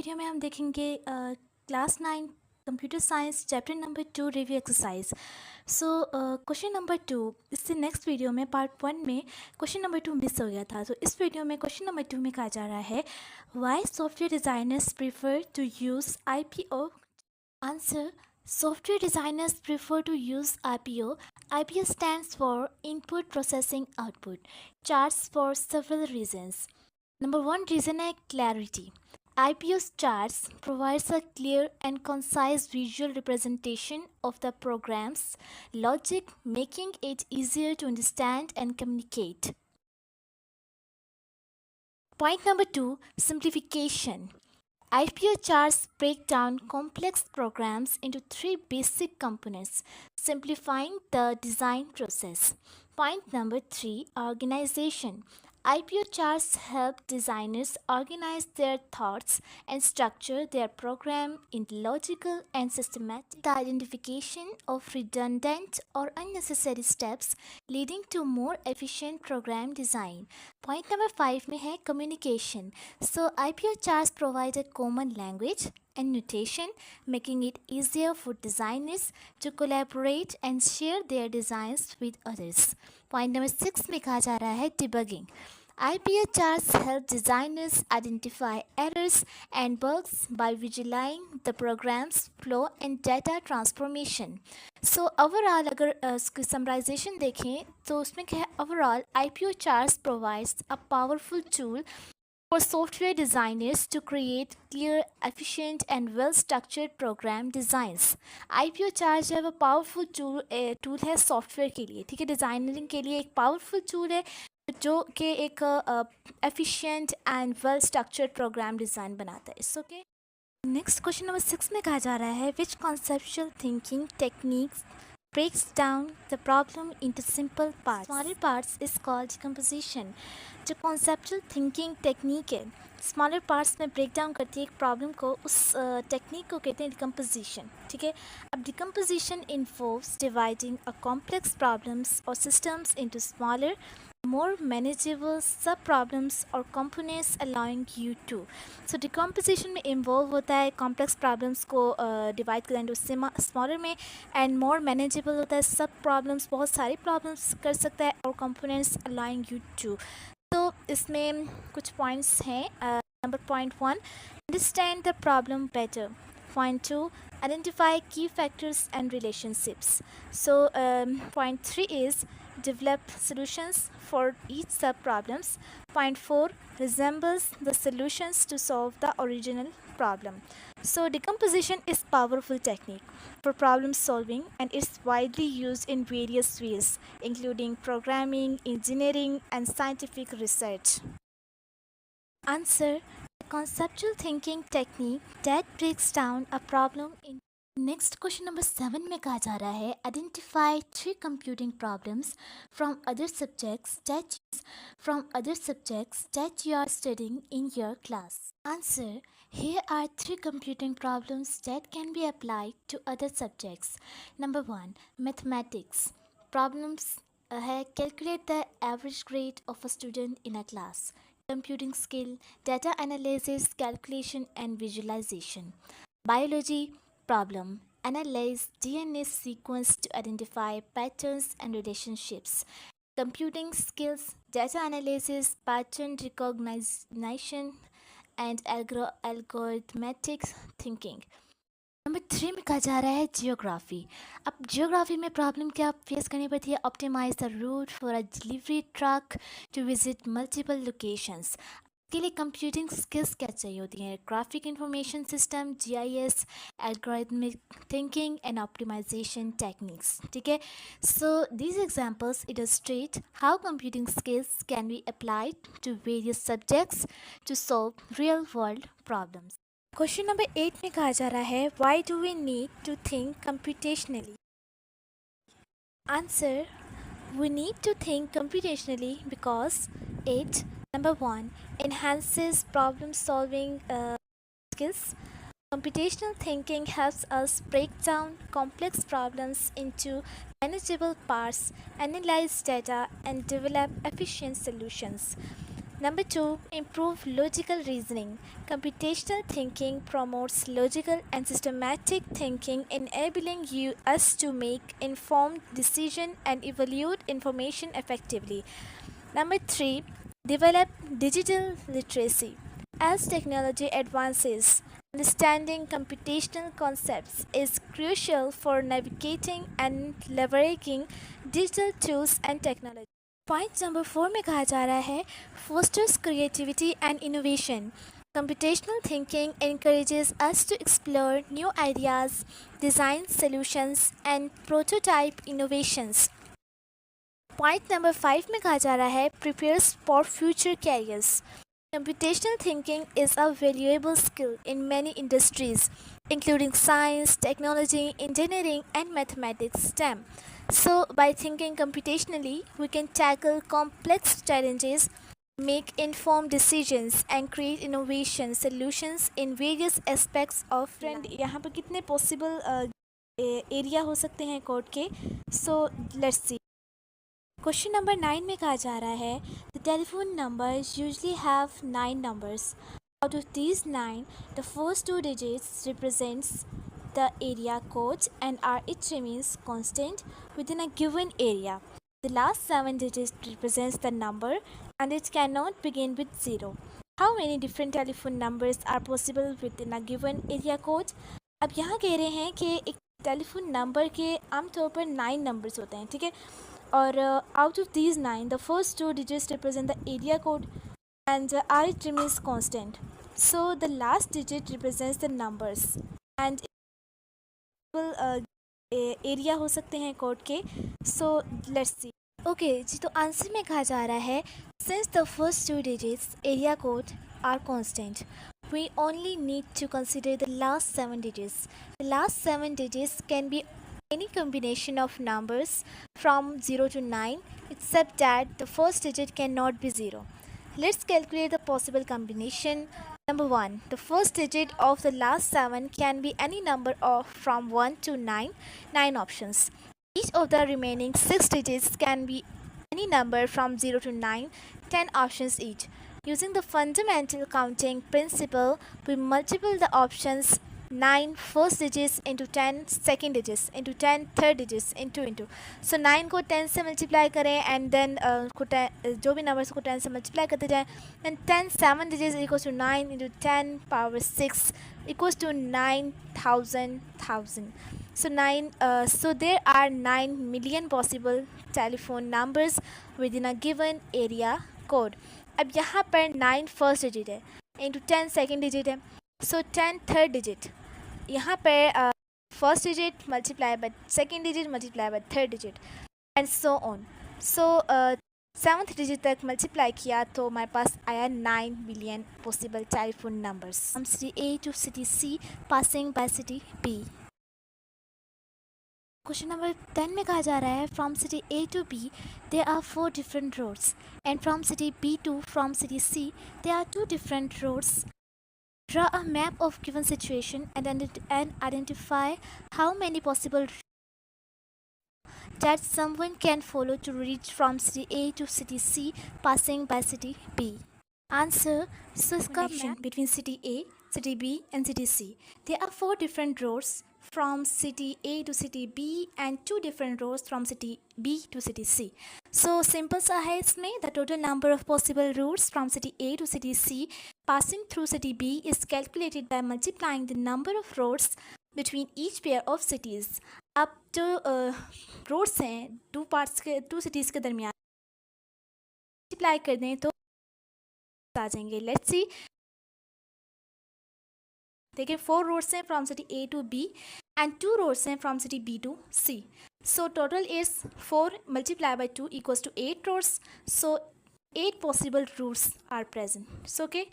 Video में हम देखेंगे class 9 computer science chapter number 2 review exercise. So question number 2, इससे नेक्स्ट वीडियो में पार्ट 1 में क्वेश्चन नंबर 2 मिस हो गया था। तो इस वीडियो में क्वेश्चन नंबर 2 में कहा जा रहा है why software designers prefer to use IPO। Answer, software designers prefer to use IPO. IPO stands for Input Processing Output. Charts for several reasons. Number one reason है clarity. IPO's charts provides a clear and concise visual representation of the program's logic, making it easier to understand and communicate. Point number two, simplification. IPO charts break down complex programs into three basic components, simplifying the design process. Point number three, organization. IPO charts help designers organize their thoughts and structure their program in logical and systematic. The identification of redundant or unnecessary steps leading to more efficient program design. Point number 5 में है communication. So IPO charts provide a common language and notation, making it easier for designers to collaborate and share their designs with others. Point number 6 में कहा जा रहा है debugging. IPO charts help designers identify errors and bugs by visualizing the program's flow and data transformation. So overall अगर इसकी summarization देखें तो उसमें क्या है, overall IPO charts provides a powerful tool for software designers to create clear, efficient and well-structured program designs. IPO charts जो है वो powerful tool है सॉफ्टवेयर के लिए, ठीक है, डिज़ाइनिंग के लिए एक पावरफुल टूल है जो कि एक efficient and well structured program design बनाता है। It's okay. Next question number 6 में कहा जा रहा है which conceptual thinking techniques breaks down the problem into simple parts. Smaller parts is called decomposition. जो conceptual thinking technique है, smaller parts में break down करती है एक problem को, उस technique को कहते हैं decomposition, ठीक है। अब decomposition involves dividing a complex problems or systems into smaller, more manageable sub problems or components allowing you to. So decomposition में involve होता है complex problems को divide करना into smaller में, and more manageable होता है sub problems, बहुत सारी problems कर सकता है, और components allowing you to. तो इसमें कुछ points हैं. Number point 1, understand the problem better. Point 2, identify key factors and relationships. So point 3 is develop solutions for each sub problems. Point 4, resembles the solutions to solve the original problem. So decomposition is powerful technique for problem solving, and it's widely used in various fields including programming, engineering and scientific research. Answer, conceptual thinking technique that breaks down a problem in. Next question number 7 में कहा जा रहा है identify 3 computing problems from other subjects that you are studying in your class. Answer, here are 3 computing problems that can be applied to other subjects. Number 1, mathematics. Problems है calculate the average grade of a student in a class. Computing skill, data analysis, calculation and visualization. Biology problem, analyze DNA sequence to identify patterns and relationships. Computing skills, data analysis, pattern recognition and algorithmic thinking. Number 3 में कहा जा रहा है geography. अब geography में problem क्या face करनी पड़ती है, optimise the route for a delivery truck to visit multiple locations. के लिए कंप्यूटिंग स्किल्स क्या चाहिए होती हैं, graphic information system, GIS, algorithmic thinking and optimisation techniques, ठीक है. So these examples illustrate how computing skills can be applied to various subjects to solve real world problems. Question number 8 में कहा जा रहा है why do we need to think computationally. Answer, we need to think computationally because it, number 1, enhances problem solving skills. Computational thinking helps us break down complex problems into manageable parts, analyze data and develop efficient solutions. Number 2, improve logical reasoning. Computational thinking promotes logical and systematic thinking, enabling us to make informed decisions and evaluate information effectively. Number 3, develop digital literacy. As technology advances, understanding computational concepts is crucial for navigating and leveraging digital tools and technology. Point number 4 में कहा जा रहा है fosters creativity and innovation. Computational thinking encourages us to explore new ideas, design solutions, and prototype innovations. Point number 5 में कहा जा रहा है prepares for future careers. Computational thinking is a valuable skill in many industries, including science, technology, engineering, and mathematics STEM. So, by thinking computationally, we can tackle complex challenges, make informed decisions, and create innovation solutions in various aspects of friend यहाँ पर कितने possible area हो सकते हैं code के? So let's see. Question number 9 में कहा जा रहा है the telephone numbers usually have 9 numbers. Out of these 9, the first 2 digits represents the area code and are each remains constant within a given area. The last 7 digits represents the number and it cannot begin with 0. How many different telephone numbers are possible within a given area code? अब यहाँ कह रहे हैं कि एक telephone number के आमतौर पर 9 नंबर्स होते हैं, ठीक है, और out of these 9, the first 2 digits represent the area code and it remains constant. So the last digit represents the numbers and area हो सकते हैं कोड के. So let's see. ओके जी, तो आंसर में कहा जा रहा है since the first 2 digits area code are constant, we only need to consider the last 7 digits. The last 7 digits can be any combination of numbers from 0 to 9, except that the first digit cannot be 0. Let's calculate the possible combination. Number 1. The first digit of the last 7 can be any number of from 1 to 9. 9 options. Each of the remaining 6 digits can be any number from 0 to 9. 10 options each. Using the fundamental counting principle, we multiply the options 9 first digits into 10 second digits into 10 third digits into. So 9 को 10 से multiply करें and then जो भी numbers को 10 से multiply करते जाएं, and 10 7 digits equals to 9 into 10 power 6 equals to 9,000. So there are 9 million possible telephone numbers within a given area code. अब यहाँ पर 9 फर्स्ट डिजिट है इंटू 10 सेकेंड डिजिट है, सो 10 थर्ड डिजिट. यहाँ पर first digit multiply by second digit multiply by third digit and so on. So 7th digit तक मल्टीप्लाई किया तो हमारे पास आया 9 million possible telephone numbers from city A to city C passing by city B. Question number 10 में कहा जा रहा है from city A to B there are 4 different roads and from city B to from city C there are 2 different roads. Draw a map of given situation and identify how many possible that someone can follow to reach from city A to city C passing by city B. Answer. So connection between city A, city B and city C. There are 4 different roads from city A to city B and 2 different roads from city B to city C. So simple सा है इसमें. The total number of possible routes from city A to city C passing through city B is calculated by multiplying the number of roads between each pair of cities. अब जो roads हैं 2 cities के दरमियान multiply कर दें तो आ जाएंगे. Let's see. देखिए 4 roads हैं from city A to B and 2 roads हैं from city B to C. So total is 4 multiplied by 2 equals to 8 roads. So 8 possible routes are present. So okay.